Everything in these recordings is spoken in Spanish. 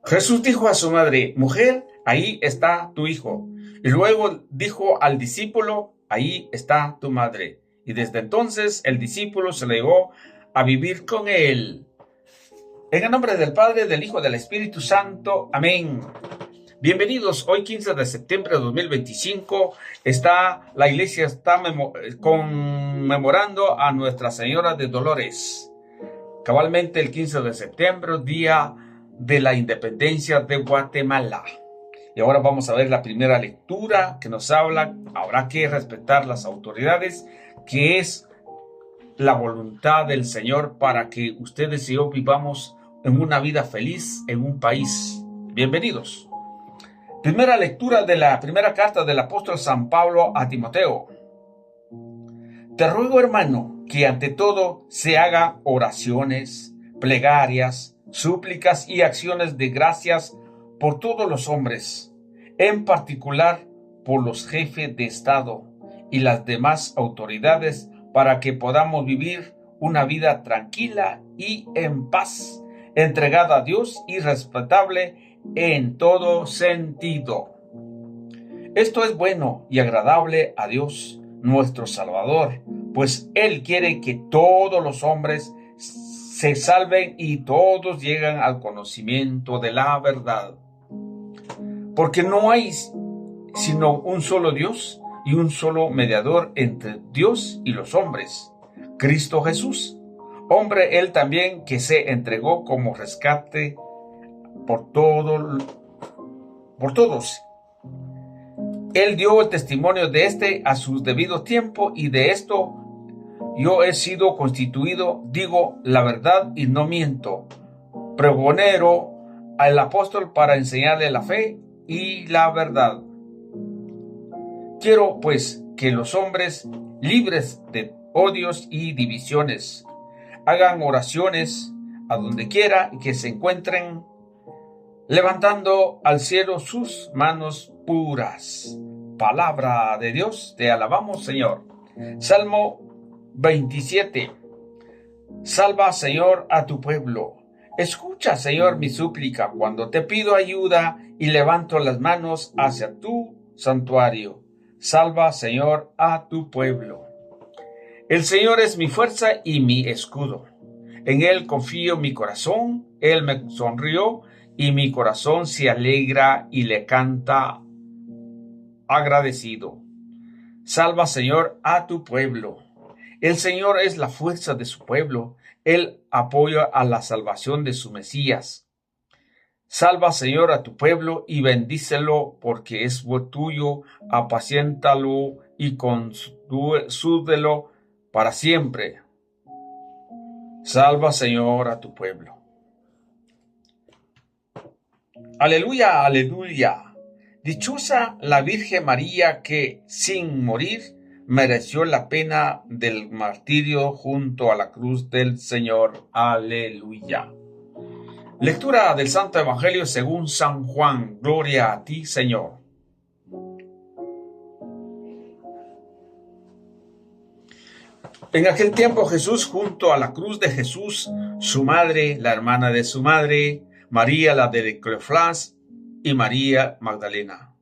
Jesús dijo a su madre: mujer, ahí está tu hijo. Y luego dijo al discípulo: ahí está tu madre. Y desde entonces el discípulo se negó a vivir con él. En el nombre del Padre, del Hijo y del Espíritu Santo. Amén. Bienvenidos. Hoy 15 de septiembre de 2025 la iglesia está conmemorando a Nuestra Señora de Dolores. Cabalmente el 15 de septiembre, día de la independencia de Guatemala. Y ahora vamos a ver la primera lectura que nos habla. Habrá que respetar las autoridades, que es la voluntad del Señor para que ustedes y yo vivamos en una vida feliz en un país. Bienvenidos. Primera lectura de la primera carta del apóstol San Pablo a Timoteo. Te ruego, hermano, que ante todo se haga oraciones, plegarias, súplicas y acciones de gracias por todos los hombres, en particular por los jefes de Estado y las demás autoridades, para que podamos vivir una vida tranquila y en paz, entregada a Dios y respetable en todo sentido. Esto es bueno y agradable a Dios, nuestro Salvador, pues Él quiere que todos los hombres se salven y todos lleguen al conocimiento de la verdad. Porque no hay sino un solo Dios y un solo mediador entre Dios y los hombres, Cristo Jesús, hombre Él también, que se entregó como rescate por todos. Él dio el testimonio de a su debido tiempo, y de esto yo he sido constituido, digo la verdad y no miento, pregonero al apóstol para enseñarle la fe y la verdad. Quiero, pues, que los hombres, libres de odios y divisiones, hagan oraciones a donde quiera y que se encuentren, levantando al cielo sus manos puras. Palabra de Dios, te alabamos, Señor. Salmo 27. Salva, Señor, a tu pueblo. Escucha, Señor, mi súplica cuando te pido ayuda y levanto las manos hacia tu santuario. Salva, Señor, a tu pueblo. El Señor es mi fuerza y mi escudo. En Él confío mi corazón. Él me sonrió y mi corazón se alegra y le canta agradecido. Salva, Señor, a tu pueblo. El Señor es la fuerza de su pueblo. Él apoya a la salvación de su Mesías. Salva, Señor, a tu pueblo y bendícelo, porque es tuyo. Apaciéntalo y consúdelo para siempre. Salva, Señor, a tu pueblo. Aleluya, aleluya. Dichosa la Virgen María, que sin morir mereció la pena del martirio junto a la cruz del Señor. Aleluya. Lectura del Santo Evangelio según San Juan. Gloria a ti, Señor. En aquel tiempo Jesús, junto a la cruz de Jesús, su madre, la hermana de su madre, María la de Cleofás y María Magdalena.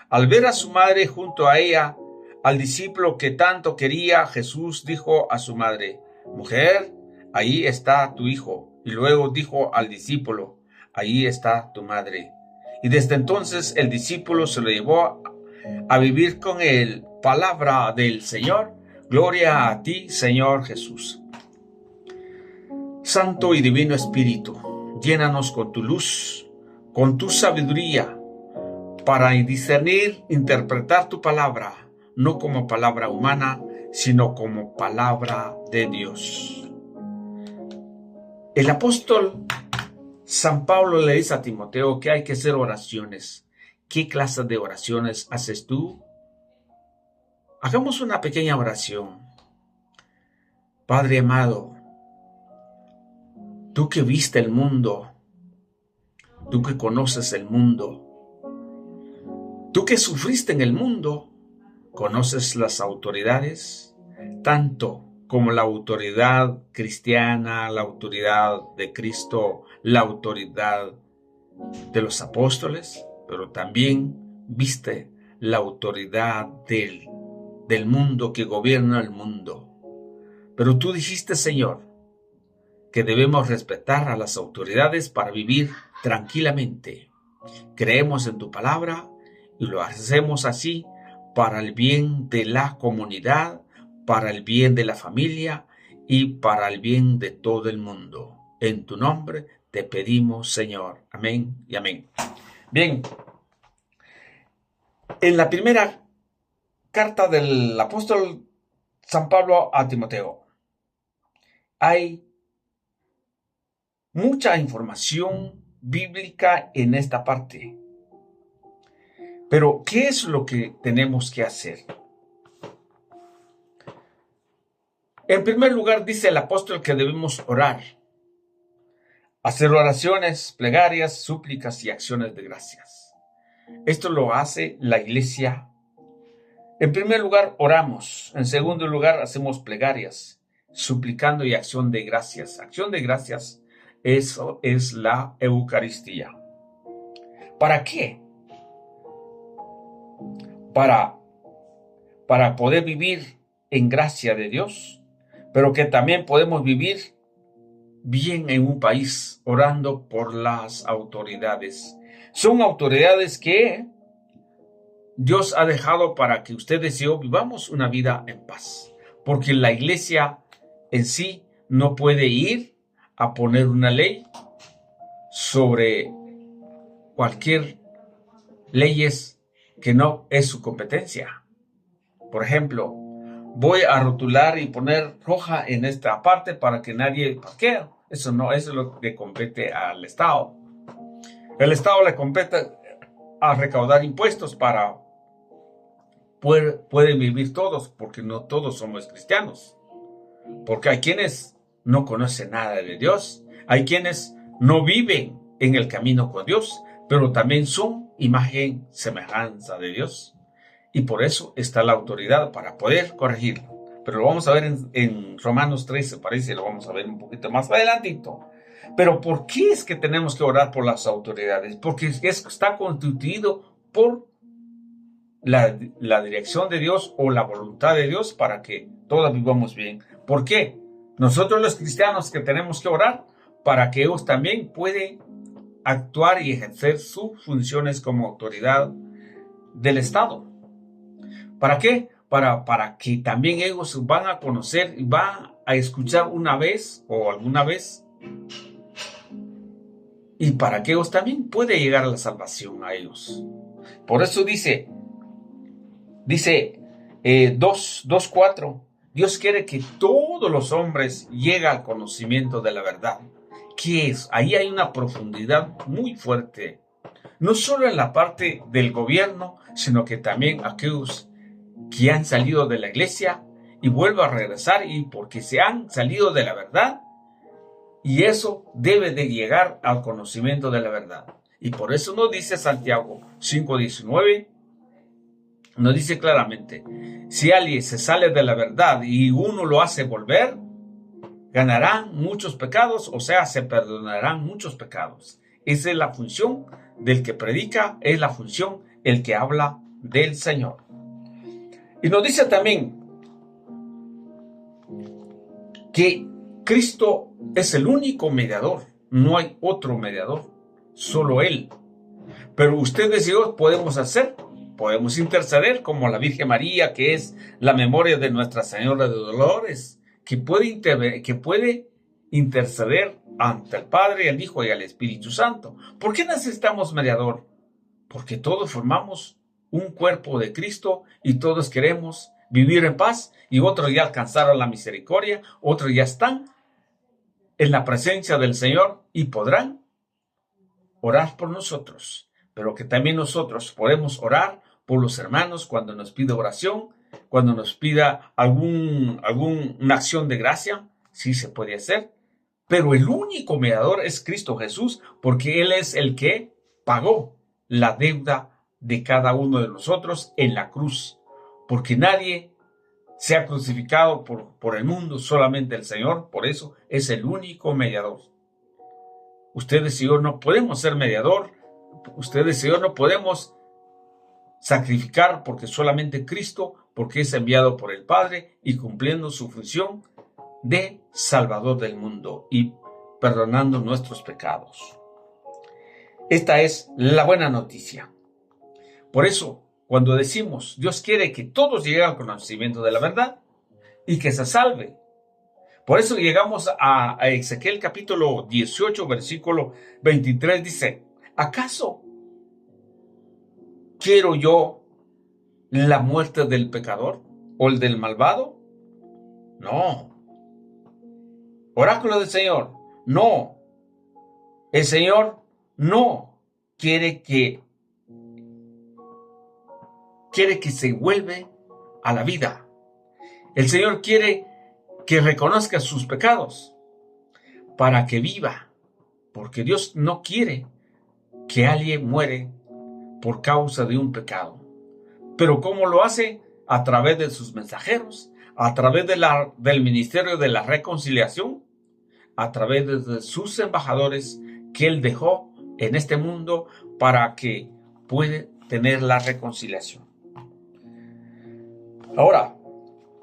Al ver a su madre junto a ella, al discípulo que tanto quería, Jesús dijo a su madre: mujer, ahí está tu hijo. Y luego dijo al discípulo: ahí está tu madre. Y desde entonces el discípulo se lo llevó a vivir con él. Palabra del Señor. Gloria a ti, Señor Jesús. Santo y Divino Espíritu, llénanos con tu luz, con tu sabiduría, para discernir, interpretar tu palabra, no como palabra humana, sino como palabra de Dios. El apóstol San Pablo le dice a Timoteo que hay que hacer oraciones. ¿Qué clase de oraciones haces tú? Hagamos una pequeña oración. Padre amado, tú que viste el mundo, tú que conoces el mundo, tú que sufriste en el mundo, conoces las autoridades, tanto como la autoridad cristiana, la autoridad de Cristo, la autoridad de los apóstoles, pero también viste la autoridad del mundo que gobierna el mundo. Pero tú dijiste, Señor, que debemos respetar a las autoridades para vivir tranquilamente. Creemos en tu palabra y lo hacemos así para el bien de la comunidad, para el bien de la familia y para el bien de todo el mundo. En tu nombre te pedimos, Señor. Amén y amén. Bien, en la primera carta del apóstol San Pablo a Timoteo hay mucha información bíblica en esta parte. Pero, ¿qué es lo que tenemos que hacer? En primer lugar, dice el apóstol que debemos orar, hacer oraciones, plegarias, súplicas y acciones de gracias. Esto lo hace la iglesia. En primer lugar, oramos. En segundo lugar, hacemos plegarias, suplicando y acción de gracias. Acción de gracias, eso es la Eucaristía. ¿Para qué? Para poder vivir en gracia de Dios, pero que también podemos vivir bien en un país orando por las autoridades. Son autoridades que Dios ha dejado para que ustedes y yo vivamos una vida en paz, porque la iglesia en sí no puede ir a poner una ley sobre cualquier leyes que no es su competencia. Por ejemplo, voy a rotular y poner roja en esta parte para que nadie parquee. Eso no, eso es lo que compete al Estado. El Estado le compete a recaudar impuestos para pueden vivir todos, porque no todos somos cristianos. Porque hay quienes no conocen nada de Dios, hay quienes no viven en el camino con Dios, pero también son imagen, semejanza de Dios. Y por eso está la autoridad para poder corregirlo. Pero lo vamos a ver en Romanos 13, parece, lo vamos a ver un poquito más adelantito. Pero ¿por qué es que tenemos que orar por las autoridades? Porque está constituido por la dirección de Dios o la voluntad de Dios para que todos vivamos bien. ¿Por qué? Nosotros los cristianos que tenemos que orar para que ellos también puedan actuar y ejercer sus funciones como autoridad del Estado. ¿Para qué? Para que también ellos van a conocer y van a escuchar una vez o alguna vez, y para que ellos también pueda llegar a la salvación a ellos. Por eso dice 2:4, Dios quiere que todos los hombres lleguen al conocimiento de la verdad. ¿Qué es? Ahí hay una profundidad muy fuerte, no solo en la parte del gobierno, sino que también aquellos que han salido de la iglesia y vuelven a regresar y porque se han salido de la verdad, y eso debe de llegar al conocimiento de la verdad. Y por eso nos dice Santiago 5:19, nos dice claramente, si alguien se sale de la verdad y uno lo hace volver, ganarán muchos pecados, o sea, se perdonarán muchos pecados. Esa es la función del que predica, es la función el que habla del Señor. Y nos dice también que Cristo es el único mediador, no hay otro mediador, solo Él. Pero ustedes y yo podemos interceder como la Virgen María, que es la memoria de Nuestra Señora de Dolores, que puede interceder ante el Padre, el Hijo y el Espíritu Santo. ¿Por qué necesitamos mediador? Porque todos formamos un cuerpo de Cristo y todos queremos vivir en paz, y otros ya alcanzaron la misericordia, otros ya están en la presencia del Señor y podrán orar por nosotros, pero que también nosotros podemos orar por los hermanos cuando nos pida oración, cuando nos pida alguna acción de gracia, sí se puede hacer, pero el único mediador es Cristo Jesús, porque Él es el que pagó la deuda de cada uno de nosotros en la cruz, porque nadie se ha crucificado por el mundo, solamente el Señor, por eso es el único mediador. Ustedes y yo no podemos ser mediador. Ustedes y yo no podemos sacrificar porque solamente Cristo, porque es enviado por el Padre y cumpliendo su función de Salvador del mundo y perdonando nuestros pecados. Esta es la buena noticia. Por eso, cuando decimos Dios quiere que todos lleguen al conocimiento de la verdad y que se salve. Por eso llegamos a Ezequiel capítulo 18, versículo 23, dice, ¿acaso quiero yo la muerte del pecador o el del malvado? No. Oráculo del Señor, no. El Señor no quiere que se vuelva a la vida. El Señor quiere que reconozca sus pecados para que viva, porque Dios no quiere que alguien muere por causa de un pecado. Pero ¿cómo lo hace? A través de sus mensajeros, a través del ministerio de la reconciliación, a través de sus embajadores que Él dejó en este mundo para que pueda tener la reconciliación. Ahora,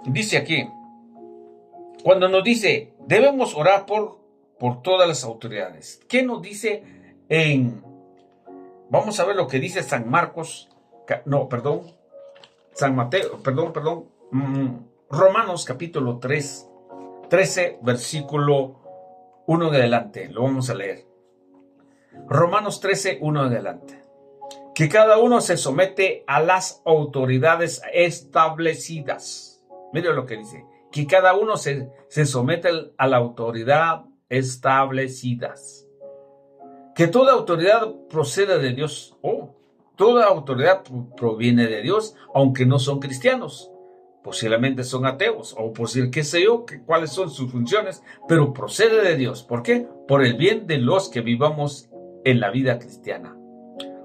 dice aquí, cuando nos dice, debemos orar por todas las autoridades. ¿Qué nos dice vamos a ver lo que dice San Mateo, Romanos capítulo 13, versículo 1 en adelante. Lo vamos a leer. Romanos 13, 1 en adelante. Que cada uno se somete a las autoridades establecidas. Mire lo que dice. Que cada uno se somete a la autoridad establecidas. Que toda autoridad procede de Dios. Toda autoridad proviene de Dios, aunque no son cristianos. Posiblemente son ateos, o qué sé yo, cuáles son sus funciones, pero procede de Dios. ¿Por qué? Por el bien de los que vivamos en la vida cristiana.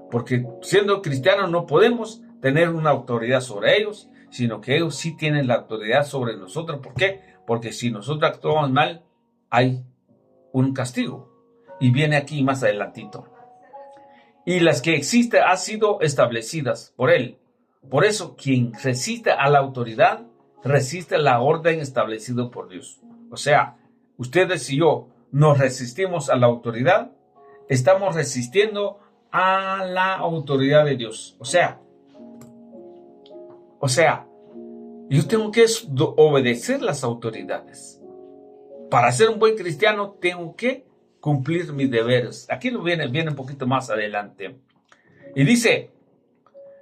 Porque siendo cristianos no podemos tener una autoridad sobre ellos, sino que ellos sí tienen la autoridad sobre nosotros. ¿Por qué? Porque si nosotros actuamos mal, hay un castigo. Y viene aquí más adelantito. Y las que existen han sido establecidas por Él. Por eso, quien resiste a la autoridad, resiste la orden establecida por Dios. O sea, ustedes y yo nos resistimos a la autoridad, estamos resistiendo a la autoridad de Dios. O sea, yo tengo que obedecer las autoridades. Para ser un buen cristiano, tengo que cumplir mis deberes. Aquí lo viene un poquito más adelante. Y dice,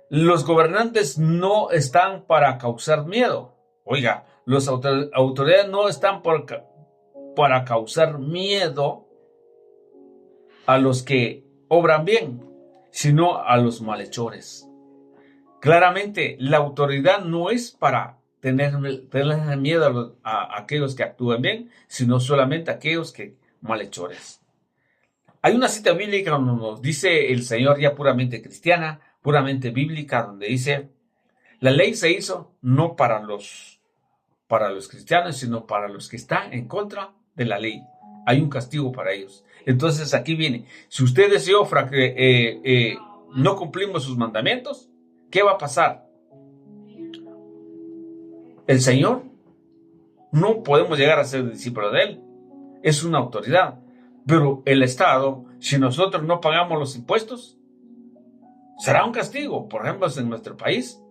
los gobernantes no están para causar miedo. Oiga, las autoridades no están para causar miedo a los que obran bien, sino a los malhechores. Claramente, la autoridad no es para tener miedo a aquellos que actúan bien, sino solamente a aquellos que malhechores. Hay una cita bíblica donde nos dice el Señor, ya puramente cristiana, puramente bíblica, donde dice, la ley se hizo no para los cristianos, sino para los que están en contra de la ley. Hay un castigo para ellos. Entonces aquí viene, si ustedes y yo no cumplimos sus mandamientos, ¿qué va a pasar? El Señor no podemos llegar a ser discípulos de Él. Es una autoridad. Pero el Estado, si nosotros no pagamos los impuestos, será un castigo. Por ejemplo, en nuestro país,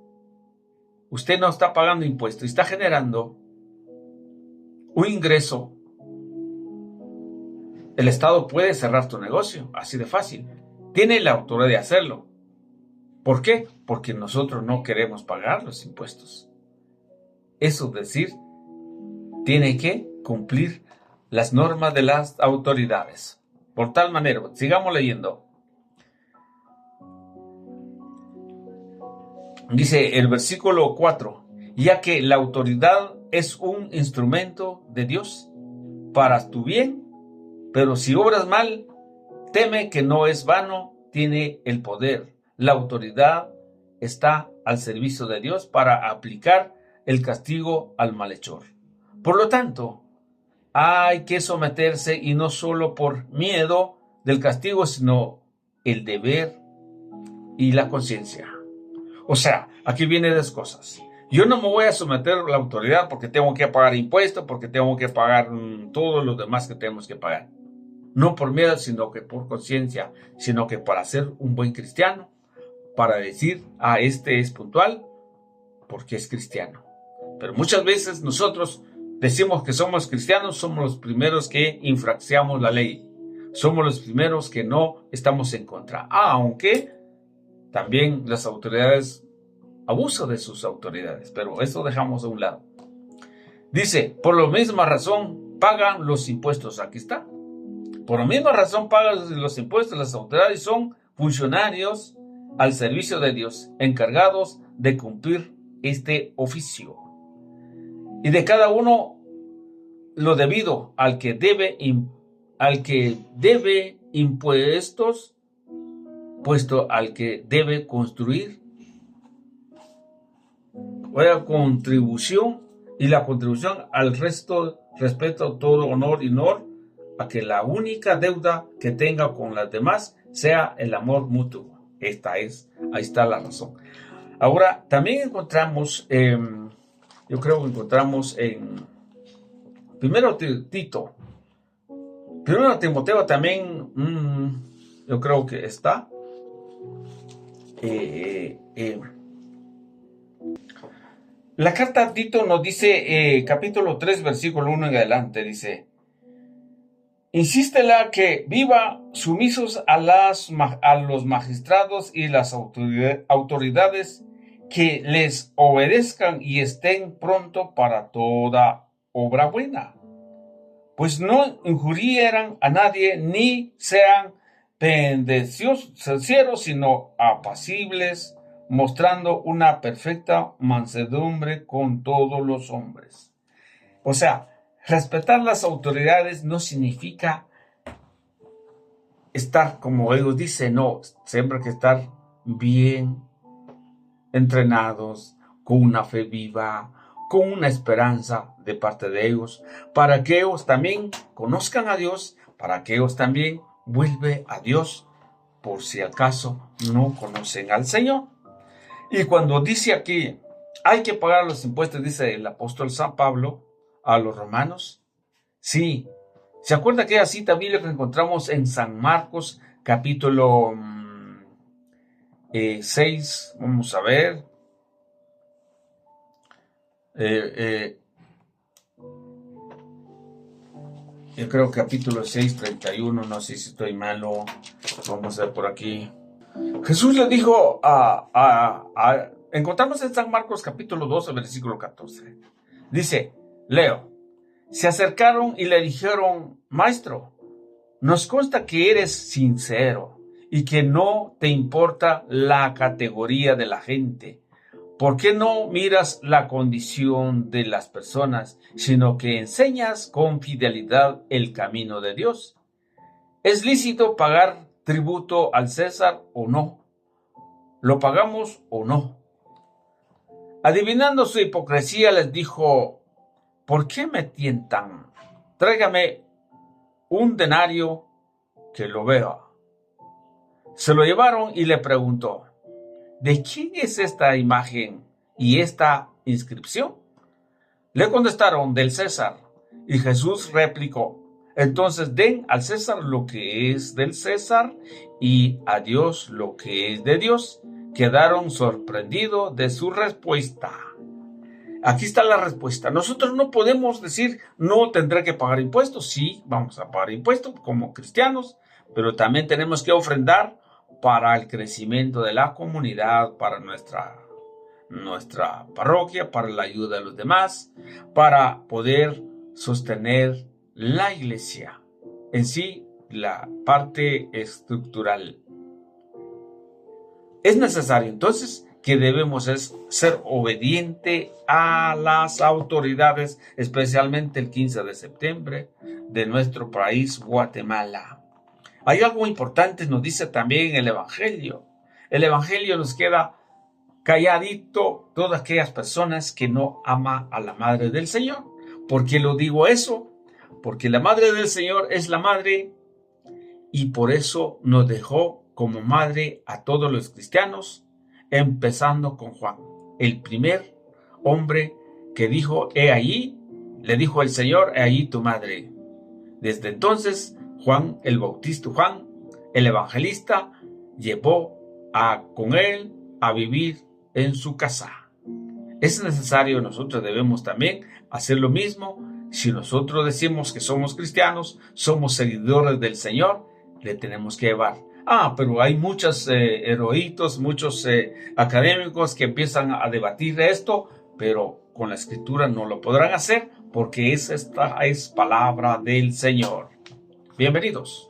usted no está pagando impuestos y está generando un ingreso. El Estado puede cerrar tu negocio, así de fácil. Tiene la autoridad de hacerlo. ¿Por qué? Porque nosotros no queremos pagar los impuestos. Eso es decir, tiene que cumplir las normas de las autoridades. Por tal manera, sigamos leyendo. Dice el versículo 4, ya que la autoridad es un instrumento de Dios para tu bien, pero si obras mal, teme que no es vano, tiene el poder. La autoridad está al servicio de Dios para aplicar el castigo al malhechor. Por lo tanto, hay que someterse y no solo por miedo, del castigo, sino el deber y la conciencia. O sea, aquí vienen dos cosas. Yo no me voy a someter a la autoridad porque tengo que pagar impuestos, porque tengo que pagar todo lo demás que tenemos que pagar. No por miedo, sino que por conciencia, sino que para ser un buen cristiano, para decir, este es puntual porque es cristiano. Pero muchas veces nosotros decimos que somos cristianos, somos los primeros que infraccionamos la ley. Somos los primeros que no estamos en contra. Aunque también las autoridades abusan de sus autoridades, pero eso dejamos a un lado. Dice, por la misma razón pagan los impuestos. Aquí está. Por la misma razón pagan los impuestos. Las autoridades son funcionarios al servicio de Dios, encargados de cumplir este oficio. Y de cada uno lo debido al que debe impuestos, puesto al que debe construir la contribución, y la contribución al resto, respeto, todo honor y honor, a que la única deuda que tenga con las demás sea el amor mutuo. Ahí está la razón. Ahora, también encontramos, yo creo que encontramos en primero Timoteo también, yo creo que está. La carta a Tito nos dice, capítulo 3, versículo 1 en adelante, dice: insístela que viva sumisos a los magistrados y las autoridades, que les obedezcan y estén pronto para toda obra buena, pues no injurieran a nadie, ni sean pendencieros, sino apacibles, mostrando una perfecta mansedumbre con todos los hombres. O sea, respetar las autoridades no significa estar, como ellos dicen, no, siempre hay que estar bien entrenados, con una fe viva, con una esperanza de parte de ellos, para que ellos también conozcan a Dios, para que ellos también vuelvan a Dios, por si acaso no conocen al Señor. Y cuando dice aquí, hay que pagar los impuestos, dice el apóstol San Pablo a los romanos, sí. ¿Se acuerda aquella cita bíblica que encontramos en San Marcos, capítulo 6? Vamos a ver. Yo creo capítulo 6, 31, no sé si estoy malo. Vamos a ver por aquí. Jesús le dijo encontramos en San Marcos capítulo 12, versículo 14. Dice, leo: se acercaron y le dijeron, maestro, nos consta que eres sincero y que no te importa la categoría de la gente. ¿Por qué no miras la condición de las personas, sino que enseñas con fidelidad el camino de Dios? ¿Es lícito pagar tributo al César o no? ¿Lo pagamos o no? Adivinando su hipocresía, les dijo, ¿por qué me tientan? Tráigame un denario que lo vea. Se lo llevaron y le preguntó, ¿de quién es esta imagen y esta inscripción? Le contestaron, del César. Y Jesús replicó, entonces den al César lo que es del César y a Dios lo que es de Dios. Quedaron sorprendidos de su respuesta. Aquí está la respuesta. Nosotros no podemos decir, no tendré que pagar impuestos. Sí, vamos a pagar impuestos como cristianos, pero también tenemos que ofrendar para el crecimiento de la comunidad, para nuestra parroquia, para la ayuda de los demás, para poder sostener la iglesia en sí, la parte estructural. Es necesario entonces que debemos ser obediente a las autoridades, especialmente el 15 de septiembre de nuestro país, Guatemala. Hay algo importante, nos dice también el Evangelio. El Evangelio nos queda calladito todas aquellas personas que no aman a la Madre del Señor. ¿Por qué lo digo eso? Porque la Madre del Señor es la Madre y por eso nos dejó como madre a todos los cristianos, empezando con Juan, el primer hombre que dijo, he ahí, le dijo el Señor, he ahí tu madre. Desde entonces, Juan el Bautista, Juan el Evangelista, llevó con él a vivir en su casa. Es necesario, nosotros debemos también hacer lo mismo. Si nosotros decimos que somos cristianos, somos seguidores del Señor, le tenemos que llevar. Pero hay muchos eruditos, muchos académicos que empiezan a debatir esto, pero con la Escritura no lo podrán hacer porque esta es palabra del Señor. Bienvenidos.